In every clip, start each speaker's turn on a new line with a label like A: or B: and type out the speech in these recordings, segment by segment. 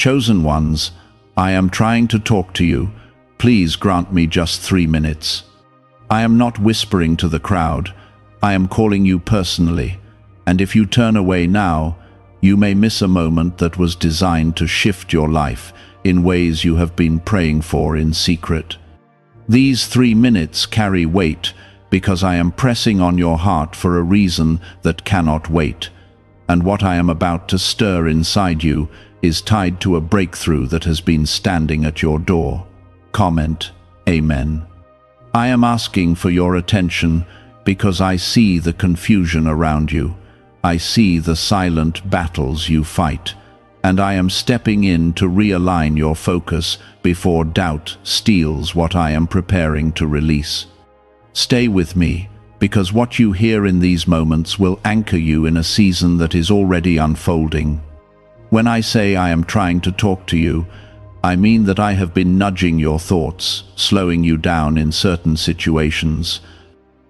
A: Chosen ones, I am trying to talk to you. Please grant me just 3 minutes. I am not whispering to the crowd. I am calling you personally, and if you turn away now, you may miss a moment that was designed to shift your life in ways you have been praying for in secret. These 3 minutes carry weight because I am pressing on your heart for a reason that cannot wait, and what I am about to stir inside you is tied to a breakthrough that has been standing at your door. Comment, Amen. I am asking for your attention because I see the confusion around you. I see the silent battles you fight, and I am stepping in to realign your focus before doubt steals what I am preparing to release. Stay with me, because what you hear in these moments will anchor you in a season that is already unfolding. When I say I am trying to talk to you, I mean that I have been nudging your thoughts, slowing you down in certain situations,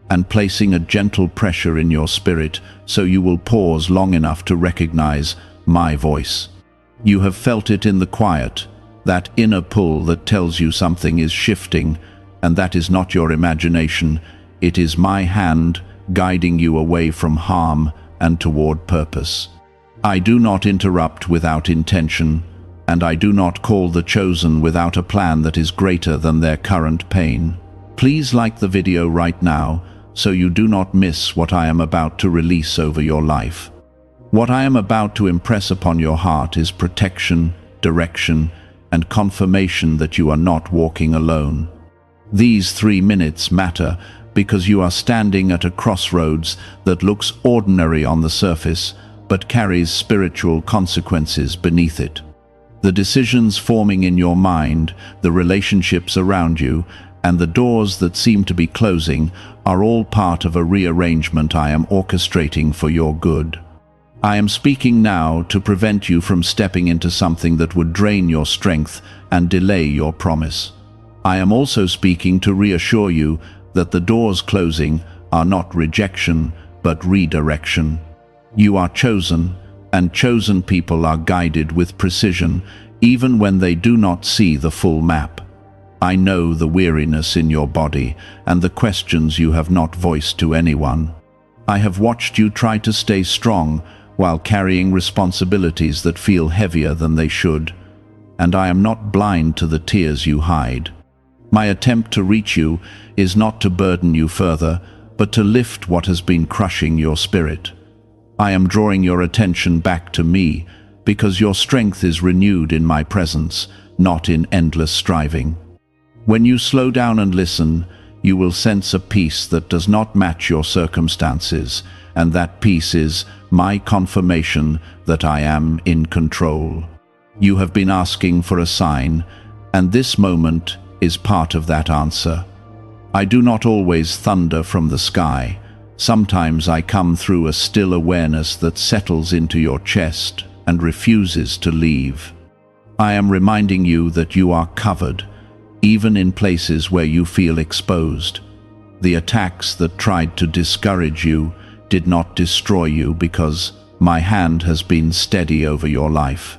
A: and placing a gentle pressure in your spirit so you will pause long enough to recognize my voice. You have felt it in the quiet, that inner pull that tells you something is shifting, and that is not your imagination. It is my hand guiding you away from harm and toward purpose. I do not interrupt without intention, and I do not call the chosen without a plan that is greater than their current pain. Please like the video right now so you do not miss what I am about to release over your life. What I am about to impress upon your heart is protection, direction, and confirmation that you are not walking alone. These 3 minutes matter because you are standing at a crossroads that looks ordinary on the surface, but carries spiritual consequences beneath it. The decisions forming in your mind, the relationships around you, and the doors that seem to be closing are all part of a rearrangement I am orchestrating for your good. I am speaking now to prevent you from stepping into something that would drain your strength and delay your promise. I am also speaking to reassure you that the doors closing are not rejection, but redirection. You are chosen, and chosen people are guided with precision, even when they do not see the full map. I know the weariness in your body and the questions you have not voiced to anyone. I have watched you try to stay strong while carrying responsibilities that feel heavier than they should, and I am not blind to the tears you hide. My attempt to reach you is not to burden you further, but to lift what has been crushing your spirit. I am drawing your attention back to me because your strength is renewed in my presence, not in endless striving. When you slow down and listen, you will sense a peace that does not match your circumstances, and that peace is my confirmation that I am in control. You have been asking for a sign, and this moment is part of that answer. I do not always thunder from the sky. Sometimes I come through a still awareness that settles into your chest and refuses to leave. I am reminding you that you are covered, even in places where you feel exposed. The attacks that tried to discourage you did not destroy you because my hand has been steady over your life.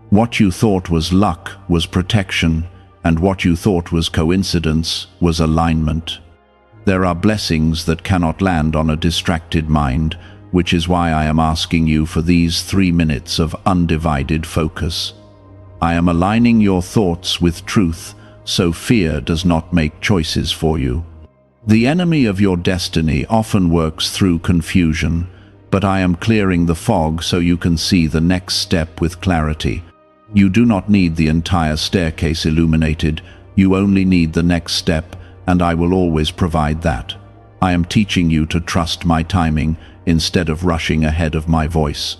A: What you thought was luck was protection, and what you thought was coincidence was alignment. There are blessings that cannot land on a distracted mind, which is why I am asking you for these 3 minutes of undivided focus. I am aligning your thoughts with truth, so fear does not make choices for you. The enemy of your destiny often works through confusion, but I am clearing the fog so you can see the next step with clarity. You do not need the entire staircase illuminated, you only need the next step, and I will always provide that. I am teaching you to trust my timing instead of rushing ahead of my voice.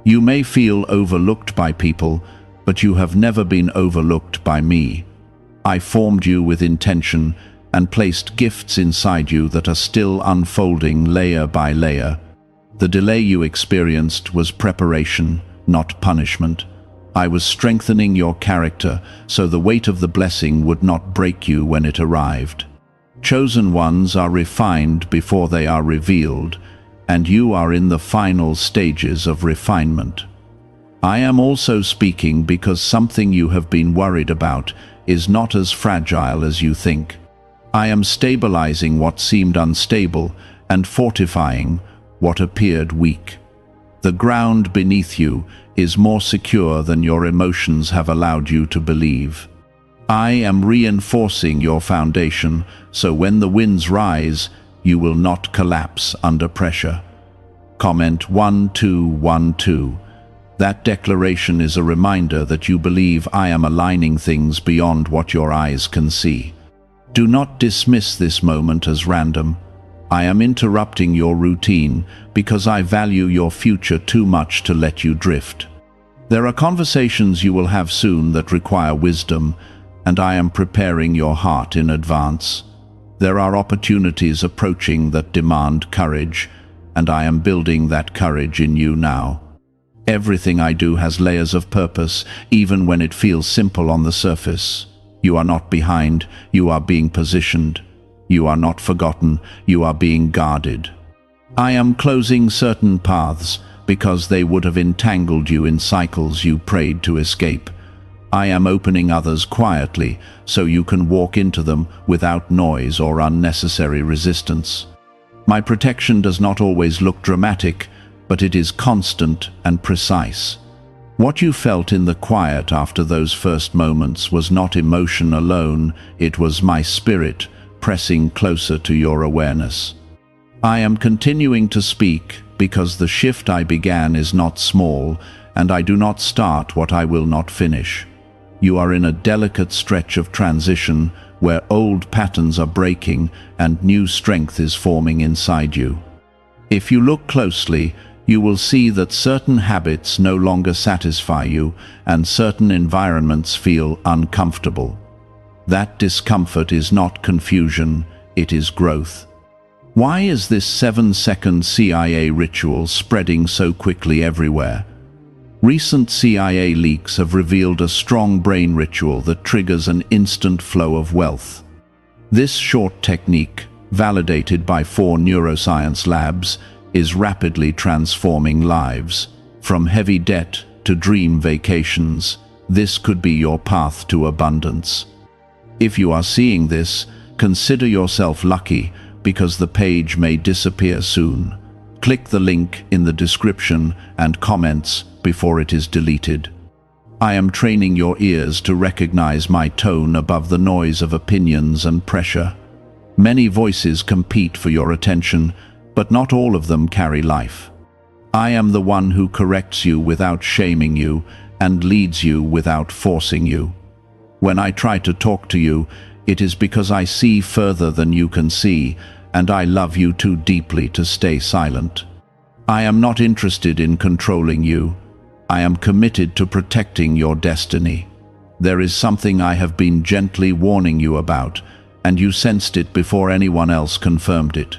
A: You may feel overlooked by people, but you have never been overlooked by me. I formed you with intention and placed gifts inside you that are still unfolding layer by layer. The delay you experienced was preparation, not punishment. I was strengthening your character so the weight of the blessing would not break you when it arrived. Chosen ones are refined before they are revealed, and you are in the final stages of refinement. I am also speaking because something you have been worried about is not as fragile as you think. I am stabilizing what seemed unstable and fortifying what appeared weak. The ground beneath you is more secure than your emotions have allowed you to believe. I am reinforcing your foundation, so when the winds rise, you will not collapse under pressure. Comment 1212. That declaration is a reminder that you believe I am aligning things beyond what your eyes can see. Do not dismiss this moment as random. I am interrupting your routine because I value your future too much to let you drift. There are conversations you will have soon that require wisdom, and I am preparing your heart in advance. There are opportunities approaching that demand courage, and I am building that courage in you now. Everything I do has layers of purpose, even when it feels simple on the surface. You are not behind, you are being positioned. You are not forgotten, you are being guarded. I am closing certain paths because they would have entangled you in cycles you prayed to escape. I am opening others quietly so you can walk into them without noise or unnecessary resistance. My protection does not always look dramatic, but it is constant and precise. What you felt in the quiet after those first moments was not emotion alone, it was my spirit pressing closer to your awareness. I am continuing to speak because the shift I began is not small, and I do not start what I will not finish. You are in a delicate stretch of transition where old patterns are breaking and new strength is forming inside you. If you look closely, you will see that certain habits no longer satisfy you and certain environments feel uncomfortable. That discomfort is not confusion, it is growth. Why is this 7-second CIA ritual spreading so quickly everywhere? Recent CIA leaks have revealed a strong brain ritual that triggers an instant flow of wealth. This short technique, validated by 4 neuroscience labs, is rapidly transforming lives. From heavy debt to dream vacations, this could be your path to abundance. If you are seeing this, consider yourself lucky because the page may disappear soon. Click the link in the description and comments before it is deleted. I am training your ears to recognize my tone above the noise of opinions and pressure. Many voices compete for your attention, but not all of them carry life. I am the one who corrects you without shaming you and leads you without forcing you. When I try to talk to you, it is because I see further than you can see, and I love you too deeply to stay silent. I am not interested in controlling you. I am committed to protecting your destiny. There is something I have been gently warning you about, and you sensed it before anyone else confirmed it.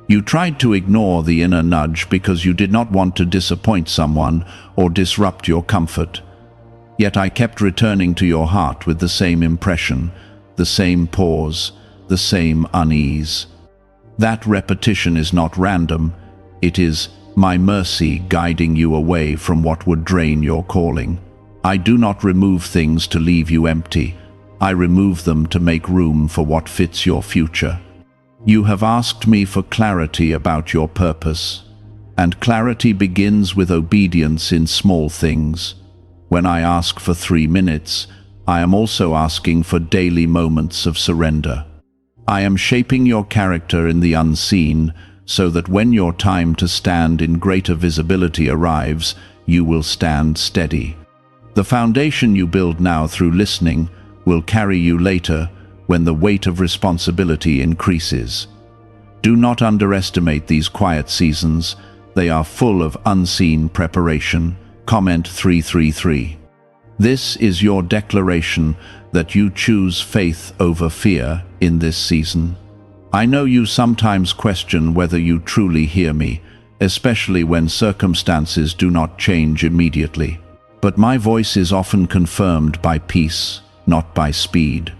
A: You tried to ignore the inner nudge because you did not want to disappoint someone or disrupt your comfort. Yet I kept returning to your heart with the same impression, the same pause, the same unease. That repetition is not random, it is my mercy guiding you away from what would drain your calling. I do not remove things to leave you empty. I remove them to make room for what fits your future. You have asked me for clarity about your purpose, and clarity begins with obedience in small things. When I ask for 3 minutes, I am also asking for daily moments of surrender. I am shaping your character in the unseen, so that when your time to stand in greater visibility arrives, you will stand steady. The foundation you build now through listening will carry you later when the weight of responsibility increases. Do not underestimate these quiet seasons. They are full of unseen preparation. Comment 333. This is your declaration that you choose faith over fear in this season. I know you sometimes question whether you truly hear me, especially when circumstances do not change immediately. But my voice is often confirmed by peace, not by speed.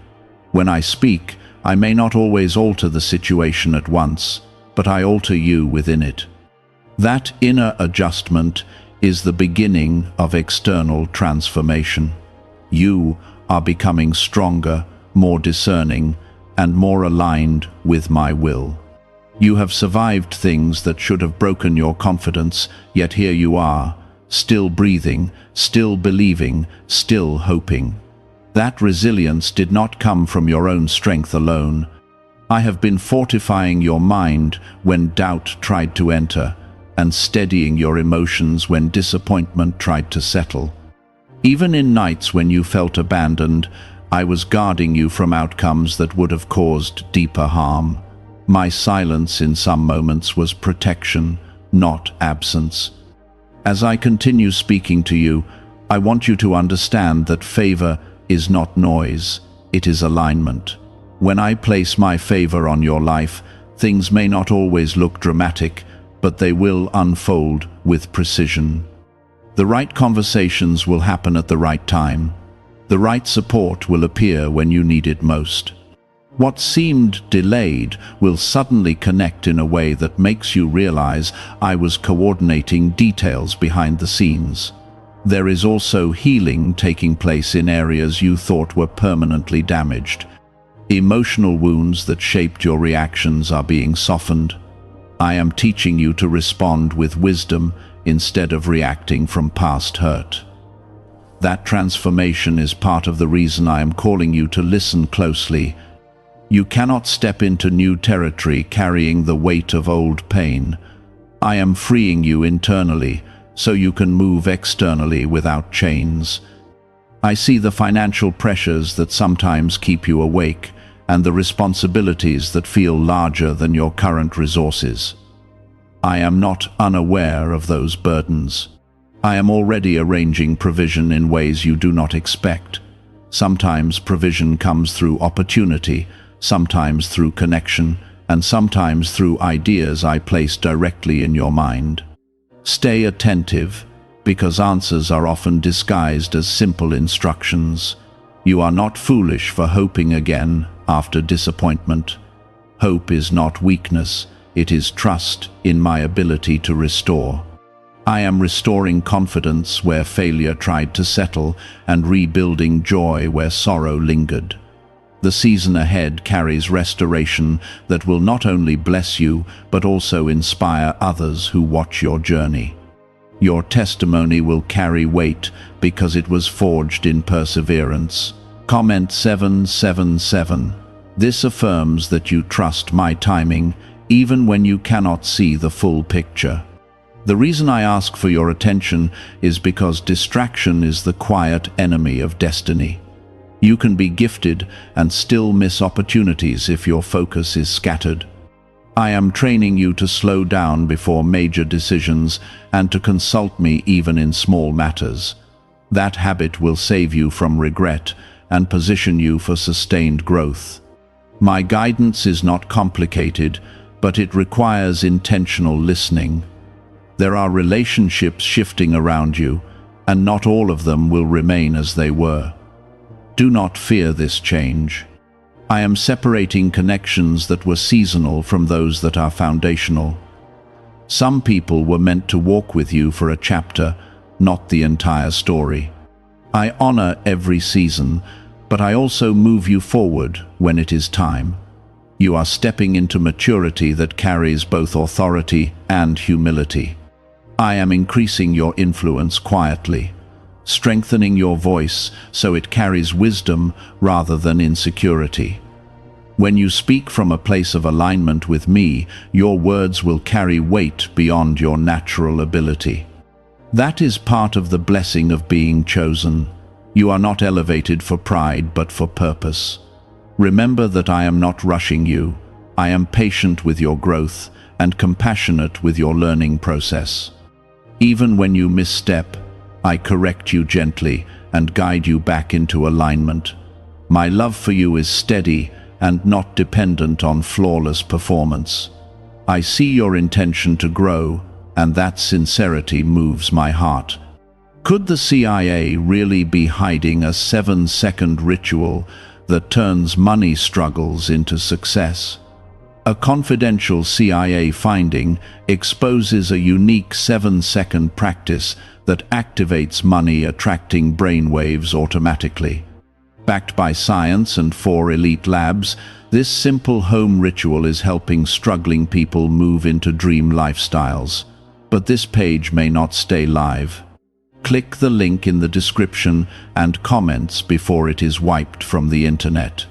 A: When I speak, I may not always alter the situation at once, but I alter you within it. That inner adjustment is the beginning of external transformation. You are becoming stronger, more discerning, and more aligned with my will. You have survived things that should have broken your confidence, yet here you are, still breathing, still believing, still hoping. That resilience did not come from your own strength alone. I have been fortifying your mind when doubt tried to enter, and steadying your emotions when disappointment tried to settle. Even in nights when you felt abandoned, I was guarding you from outcomes that would have caused deeper harm. My silence in some moments was protection, not absence. As I continue speaking to you, I want you to understand that favor is not noise, it is alignment. When I place my favor on your life, things may not always look dramatic, but they will unfold with precision. The right conversations will happen at the right time. The right support will appear when you need it most. What seemed delayed will suddenly connect in a way that makes you realize I was coordinating details behind the scenes. There is also healing taking place in areas you thought were permanently damaged. Emotional wounds that shaped your reactions are being softened. I am teaching you to respond with wisdom instead of reacting from past hurt. That transformation is part of the reason I am calling you to listen closely. You cannot step into new territory carrying the weight of old pain. I am freeing you internally so you can move externally without chains. I see the financial pressures that sometimes keep you awake and the responsibilities that feel larger than your current resources. I am not unaware of those burdens. I am already arranging provision in ways you do not expect. Sometimes provision comes through opportunity, sometimes through connection, and sometimes through ideas I place directly in your mind. Stay attentive, because answers are often disguised as simple instructions. You are not foolish for hoping again after disappointment. Hope is not weakness, it is trust in my ability to restore. I am restoring confidence where failure tried to settle and rebuilding joy where sorrow lingered. The season ahead carries restoration that will not only bless you, but also inspire others who watch your journey. Your testimony will carry weight because it was forged in perseverance. Comment 777. This affirms that you trust my timing, even when you cannot see the full picture. The reason I ask for your attention is because distraction is the quiet enemy of destiny. You can be gifted and still miss opportunities if your focus is scattered. I am training you to slow down before major decisions and to consult me even in small matters. That habit will save you from regret and position you for sustained growth. My guidance is not complicated, but it requires intentional listening. There are relationships shifting around you, and not all of them will remain as they were. Do not fear this change. I am separating connections that were seasonal from those that are foundational. Some people were meant to walk with you for a chapter, not the entire story. I honor every season, but I also move you forward when it is time. You are stepping into maturity that carries both authority and humility. I am increasing your influence quietly, strengthening your voice so it carries wisdom rather than insecurity. When you speak from a place of alignment with me, your words will carry weight beyond your natural ability. That is part of the blessing of being chosen. You are not elevated for pride, but for purpose. Remember that I am not rushing you. I am patient with your growth and compassionate with your learning process. Even when you misstep, I correct you gently and guide you back into alignment. My love for you is steady and not dependent on flawless performance. I see your intention to grow, and that sincerity moves my heart. Could the CIA really be hiding a 7-second ritual that turns money struggles into success? A confidential CIA finding exposes a unique 7-second practice that activates money-attracting brainwaves automatically. Backed by science and 4 elite labs, this simple home ritual is helping struggling people move into dream lifestyles. But this page may not stay live. Click the link in the description and comments before it is wiped from the internet.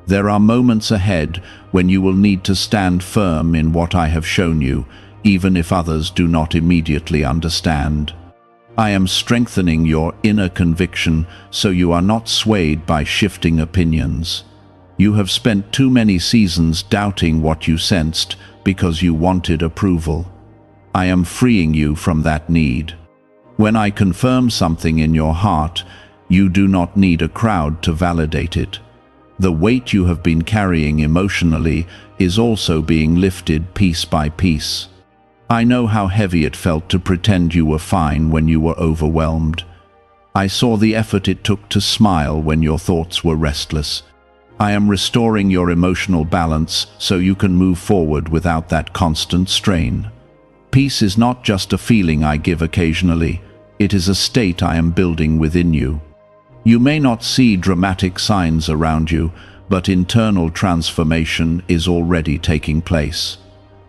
A: There are moments ahead when you will need to stand firm in what I have shown you, even if others do not immediately understand. I am strengthening your inner conviction so you are not swayed by shifting opinions. You have spent too many seasons doubting what you sensed because you wanted approval. I am freeing you from that need. When I confirm something in your heart, you do not need a crowd to validate it. The weight you have been carrying emotionally is also being lifted piece by piece. I know how heavy it felt to pretend you were fine when you were overwhelmed. I saw the effort it took to smile when your thoughts were restless. I am restoring your emotional balance so you can move forward without that constant strain. Peace is not just a feeling I give occasionally. It is a state I am building within you. You may not see dramatic signs around you, but internal transformation is already taking place.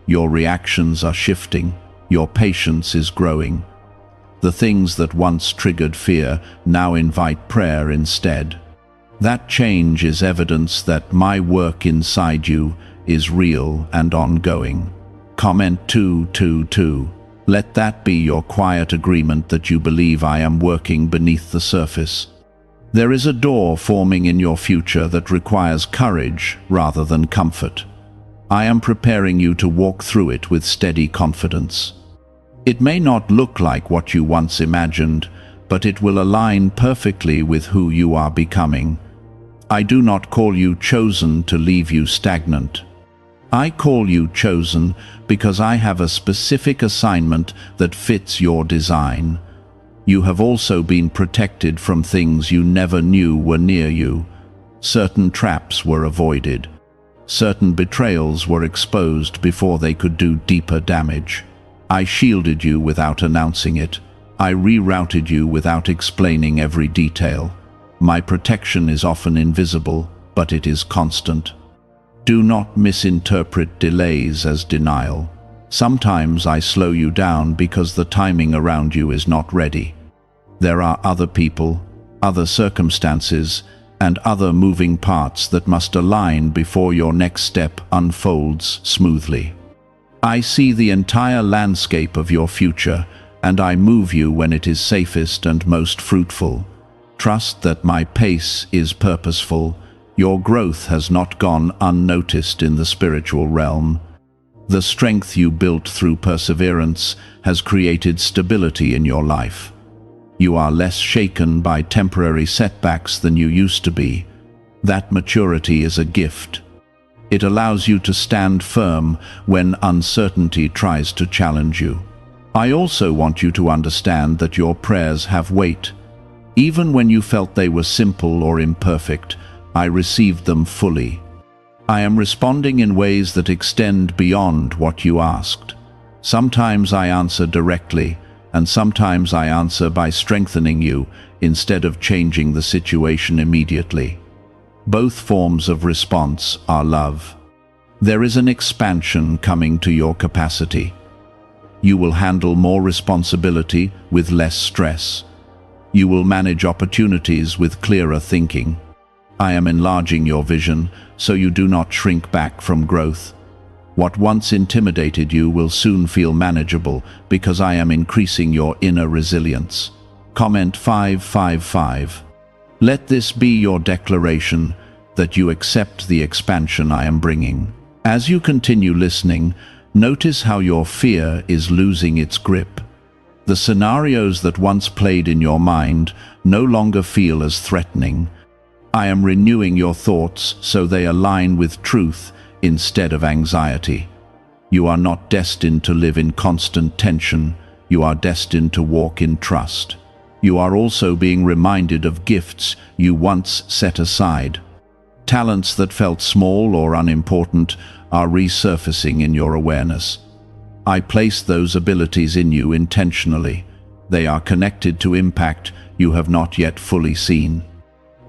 A: Your reactions are shifting. Your patience is growing. The things that once triggered fear now invite prayer instead. That change is evidence that my work inside you is real and ongoing. Comment 222. Let that be your quiet agreement that you believe I am working beneath the surface. There is a door forming in your future that requires courage rather than comfort. I am preparing you to walk through it with steady confidence. It may not look like what you once imagined, but it will align perfectly with who you are becoming. I do not call you chosen to leave you stagnant. I call you chosen because I have a specific assignment that fits your design. You have also been protected from things you never knew were near you. Certain traps were avoided. Certain betrayals were exposed before they could do deeper damage. I shielded you without announcing it. I rerouted you without explaining every detail. My protection is often invisible, but it is constant. Do not misinterpret delays as denial. Sometimes I slow you down because the timing around you is not ready. There are other people, other circumstances, and other moving parts that must align before your next step unfolds smoothly. I see the entire landscape of your future, and I move you when it is safest and most fruitful. Trust that my pace is purposeful. Your growth has not gone unnoticed in the spiritual realm. The strength you built through perseverance has created stability in your life. You are less shaken by temporary setbacks than you used to be. That maturity is a gift. It allows you to stand firm when uncertainty tries to challenge you. I also want you to understand that your prayers have weight. Even when you felt they were simple or imperfect, I received them fully. I am responding in ways that extend beyond what you asked. Sometimes I answer directly, and sometimes I answer by strengthening you instead of changing the situation immediately. Both forms of response are love. There is an expansion coming to your capacity. You will handle more responsibility with less stress. You will manage opportunities with clearer thinking. I am enlarging your vision so you do not shrink back from growth. What once intimidated you will soon feel manageable because I am increasing your inner resilience. Comment 555. Let this be your declaration that you accept the expansion I am bringing. As you continue listening, notice how your fear is losing its grip. The scenarios that once played in your mind no longer feel as threatening. I am renewing your thoughts so they align with truth instead of anxiety. You are not destined to live in constant tension. You are destined to walk in trust. You are also being reminded of gifts you once set aside. Talents that felt small or unimportant are resurfacing in your awareness. I placed those abilities in you intentionally. They are connected to impact you have not yet fully seen.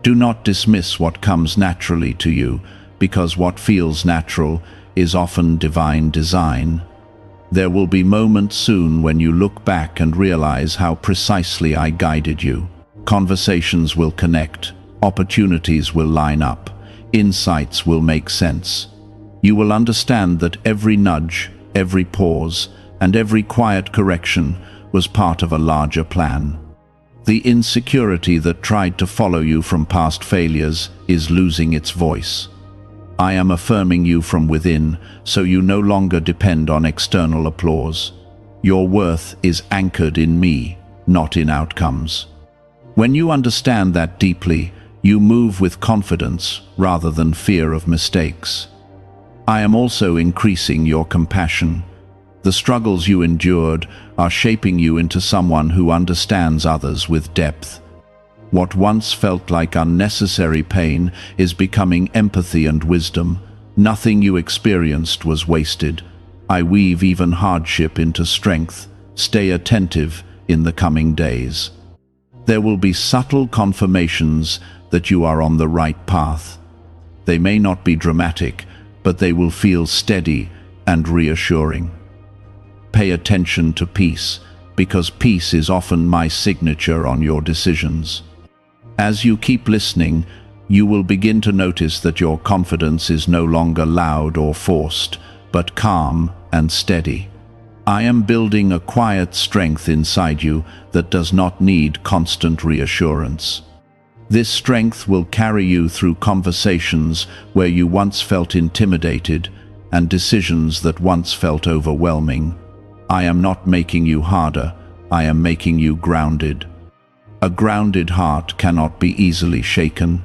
A: Do not dismiss what comes naturally to you, because what feels natural is often divine design. There will be moments soon when you look back and realize how precisely I guided you. Conversations will connect, opportunities will line up, insights will make sense. You will understand that every nudge, every pause, and every quiet correction was part of a larger plan. The insecurity that tried to follow you from past failures is losing its voice. I am affirming you from within, so you no longer depend on external applause. Your worth is anchored in me, not in outcomes. When you understand that deeply, you move with confidence rather than fear of mistakes. I am also increasing your compassion. The struggles you endured are shaping you into someone who understands others with depth. What once felt like unnecessary pain is becoming empathy and wisdom. Nothing you experienced was wasted. I weave even hardship into strength. Stay attentive in the coming days. There will be subtle confirmations that you are on the right path. They may not be dramatic, but they will feel steady and reassuring. Pay attention to peace, because peace is often my signature on your decisions. As you keep listening, you will begin to notice that your confidence is no longer loud or forced, but calm and steady. I am building a quiet strength inside you that does not need constant reassurance. This strength will carry you through conversations where you once felt intimidated and decisions that once felt overwhelming. I am not making you harder, I am making you grounded. A grounded heart cannot be easily shaken.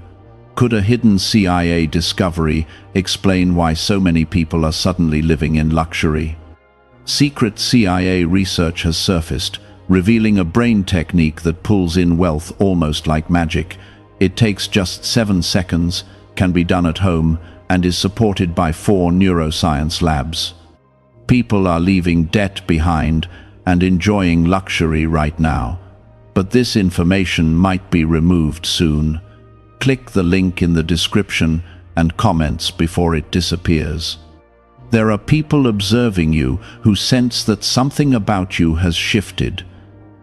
A: Could a hidden CIA discovery explain why so many people are suddenly living in luxury? Secret CIA research has surfaced, revealing a brain technique that pulls in wealth almost like magic. It takes just 7 seconds, can be done at home, and is supported by 4 neuroscience labs. People are leaving debt behind and enjoying luxury right now. But this information might be removed soon. Click the link in the description and comments before it disappears. There are people observing you who sense that something about you has shifted.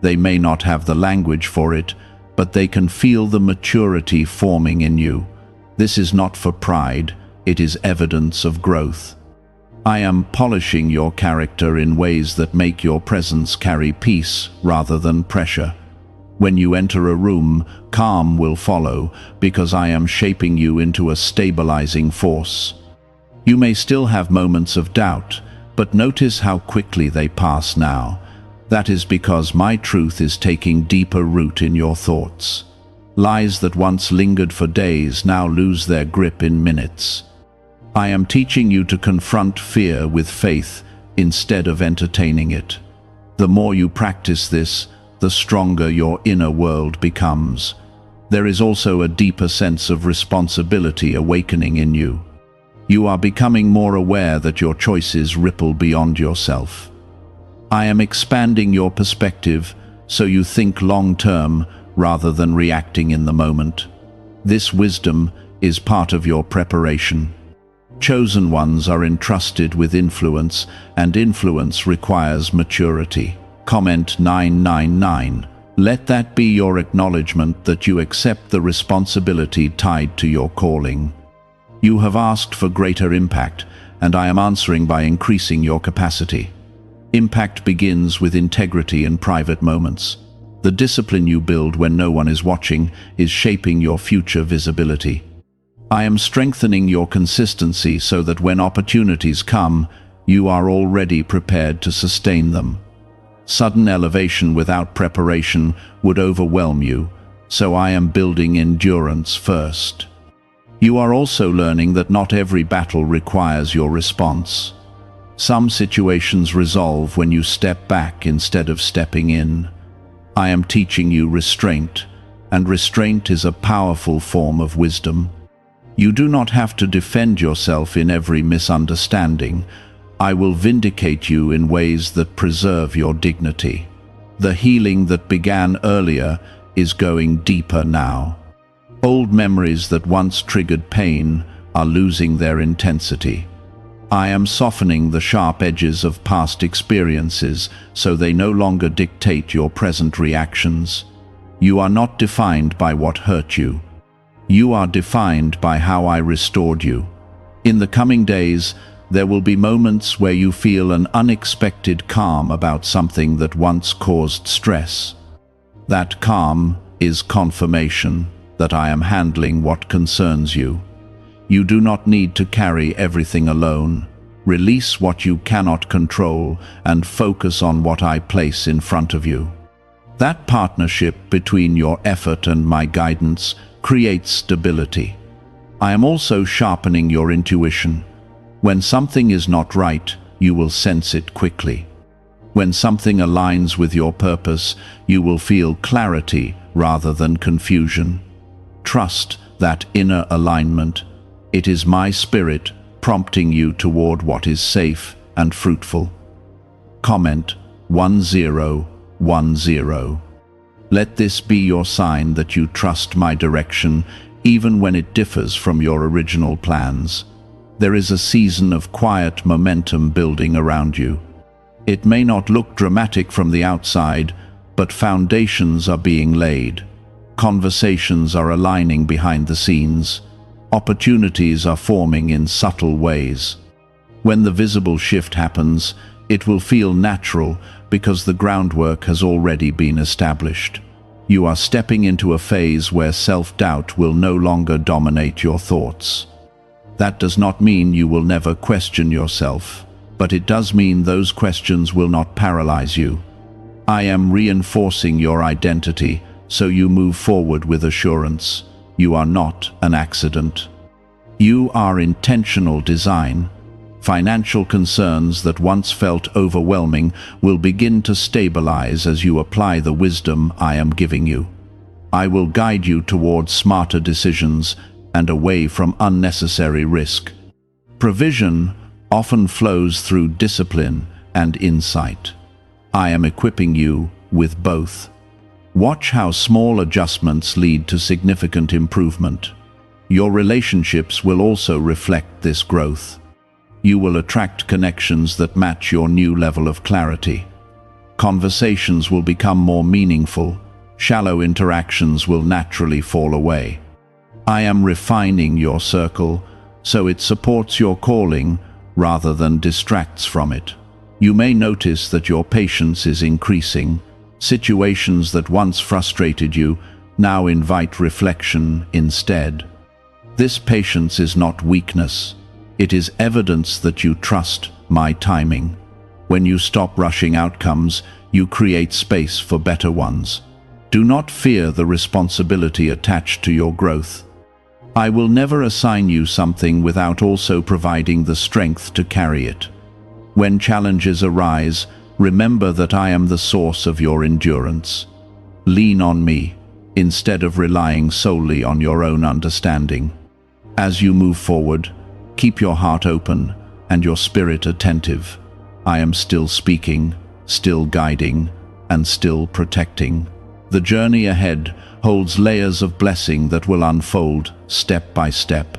A: They may not have the language for it, but they can feel the maturity forming in you. This is not for pride, it is evidence of growth. I am polishing your character in ways that make your presence carry peace rather than pressure. When you enter a room, calm will follow, because I am shaping you into a stabilizing force. You may still have moments of doubt, but notice how quickly they pass now. That is because my truth is taking deeper root in your thoughts. Lies that once lingered for days now lose their grip in minutes. I am teaching you to confront fear with faith instead of entertaining it. The more you practice this, the stronger your inner world becomes. There is also a deeper sense of responsibility awakening in you. You are becoming more aware that your choices ripple beyond yourself. I am expanding your perspective so you think long-term rather than reacting in the moment. This wisdom is part of your preparation. Chosen ones are entrusted with influence, and influence requires maturity. Comment 999. Let that be your acknowledgement that you accept the responsibility tied to your calling. You have asked for greater impact, and I am answering by increasing your capacity. Impact begins with integrity in private moments. The discipline you build when no one is watching is shaping your future visibility. I am strengthening your consistency so that when opportunities come, you are already prepared to sustain them. Sudden elevation without preparation would overwhelm you, so I am building endurance first. You are also learning that not every battle requires your response. Some situations resolve when you step back instead of stepping in. I am teaching you restraint, and restraint is a powerful form of wisdom. You do not have to defend yourself in every misunderstanding. I will vindicate you in ways that preserve your dignity. The healing that began earlier is going deeper now. Old memories that once triggered pain are losing their intensity. I am softening the sharp edges of past experiences so they no longer dictate your present reactions. You are not defined by what hurt you. You are defined by how I restored you. In the coming days, there will be moments where you feel an unexpected calm about something that once caused stress. That calm is confirmation that I am handling what concerns you. You do not need to carry everything alone. Release what you cannot control and focus on what I place in front of you. That partnership between your effort and my guidance creates stability. I am also sharpening your intuition. When something is not right, you will sense it quickly. When something aligns with your purpose, you will feel clarity rather than confusion. Trust that inner alignment. It is my spirit prompting you toward what is safe and fruitful. Comment 1010. Let this be your sign that you trust my direction, even when it differs from your original plans. There is a season of quiet momentum building around you. It may not look dramatic from the outside, but foundations are being laid. Conversations are aligning behind the scenes. Opportunities are forming in subtle ways. When the visible shift happens, it will feel natural because the groundwork has already been established. You are stepping into a phase where self-doubt will no longer dominate your thoughts. That does not mean you will never question yourself, but it does mean those questions will not paralyze you. I am reinforcing your identity so you move forward with assurance. You are not an accident. You are intentional design. Financial concerns that once felt overwhelming will begin to stabilize as you apply the wisdom I am giving you. I will guide you towards smarter decisions and away from unnecessary risk. Provision often flows through discipline and insight. I am equipping you with both. Watch how small adjustments lead to significant improvement. Your relationships will also reflect this growth. You will attract connections that match your new level of clarity. Conversations will become more meaningful. Shallow interactions will naturally fall away. I am refining your circle so it supports your calling rather than distracts from it. You may notice that your patience is increasing. Situations that once frustrated you now invite reflection instead. This patience is not weakness. It is evidence that you trust my timing. When you stop rushing outcomes, you create space for better ones. Do not fear the responsibility attached to your growth. I will never assign you something without also providing the strength to carry it. When challenges arise, remember that I am the source of your endurance. Lean on me, instead of relying solely on your own understanding. As you move forward, keep your heart open and your spirit attentive. I am still speaking, still guiding, and still protecting. The journey ahead holds layers of blessing that will unfold step by step.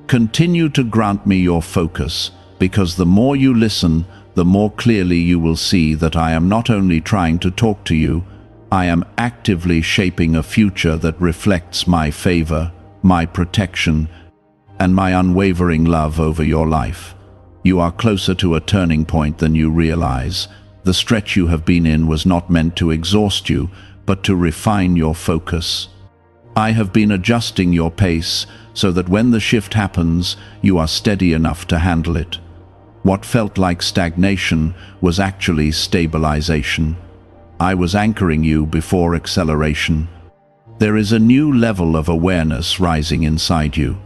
A: Continue to grant me your focus, because the more you listen, the more clearly you will see that I am not only trying to talk to you, I am actively shaping a future that reflects my favor, my protection, and my unwavering love over your life. You are closer to a turning point than you realize. The stretch you have been in was not meant to exhaust you, but to refine your focus. I have been adjusting your pace so that when the shift happens, you are steady enough to handle it. What felt like stagnation was actually stabilization. I was anchoring you before acceleration. There is a new level of awareness rising inside you.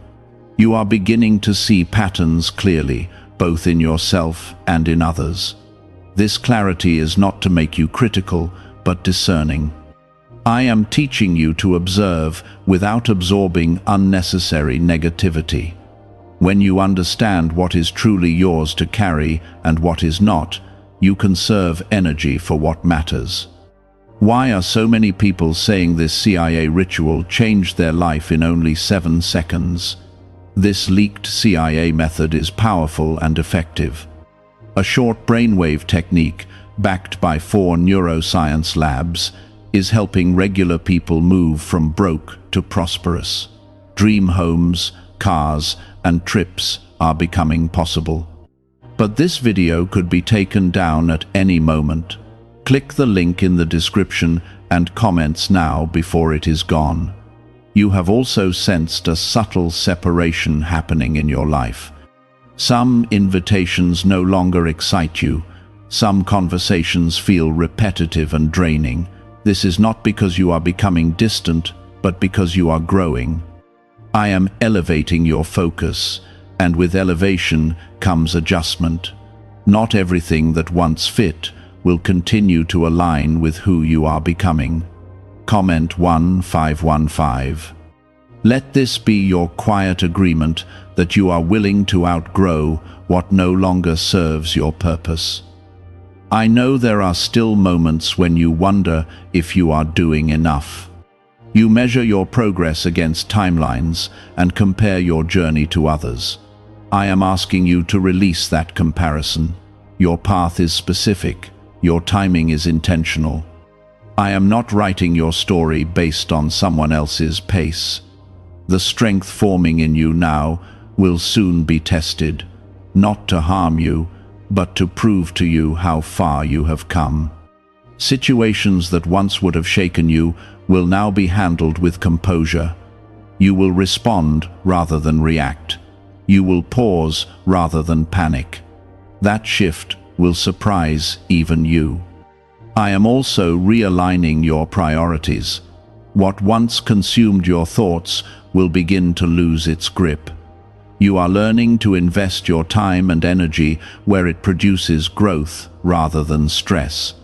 A: You are beginning to see patterns clearly, both in yourself and in others. This clarity is not to make you critical, but discerning. I am teaching you to observe without absorbing unnecessary negativity. When you understand what is truly yours to carry and what is not, you conserve energy for what matters. Why are so many people saying this CIA ritual changed their life in only 7 seconds? This leaked CIA method is powerful and effective. A short brainwave technique, backed by 4 neuroscience labs, is helping regular people move from broke to prosperous. Dream homes, cars, and trips are becoming possible. But this video could be taken down at any moment. Click the link in the description and comments now before it is gone. You have also sensed a subtle separation happening in your life. Some invitations no longer excite you. Some conversations feel repetitive and draining. This is not because you are becoming distant, but because you are growing. I am elevating your focus, and with elevation comes adjustment. Not everything that once fit will continue to align with who you are becoming. Comment 1515. Let this be your quiet agreement that you are willing to outgrow what no longer serves your purpose. I know there are still moments when you wonder if you are doing enough. You measure your progress against timelines and compare your journey to others. I am asking you to release that comparison. Your path is specific. Your timing is intentional. I am not writing your story based on someone else's pace. The strength forming in you now will soon be tested, not to harm you, but to prove to you how far you have come. Situations that once would have shaken you will now be handled with composure. You will respond rather than react. You will pause rather than panic. That shift will surprise even you. I am also realigning your priorities. What once consumed your thoughts will begin to lose its grip. You are learning to invest your time and energy where it produces growth rather than stress.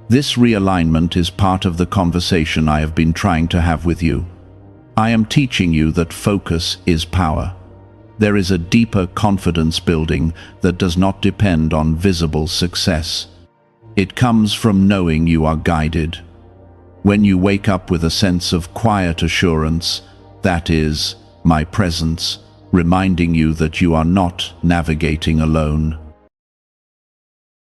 A: This realignment is part of the conversation I have been trying to have with you. I am teaching you that focus is power. There is a deeper confidence building that does not depend on visible success. It comes from knowing you are guided. When you wake up with a sense of quiet assurance, that is, my presence, reminding you that you are not navigating alone.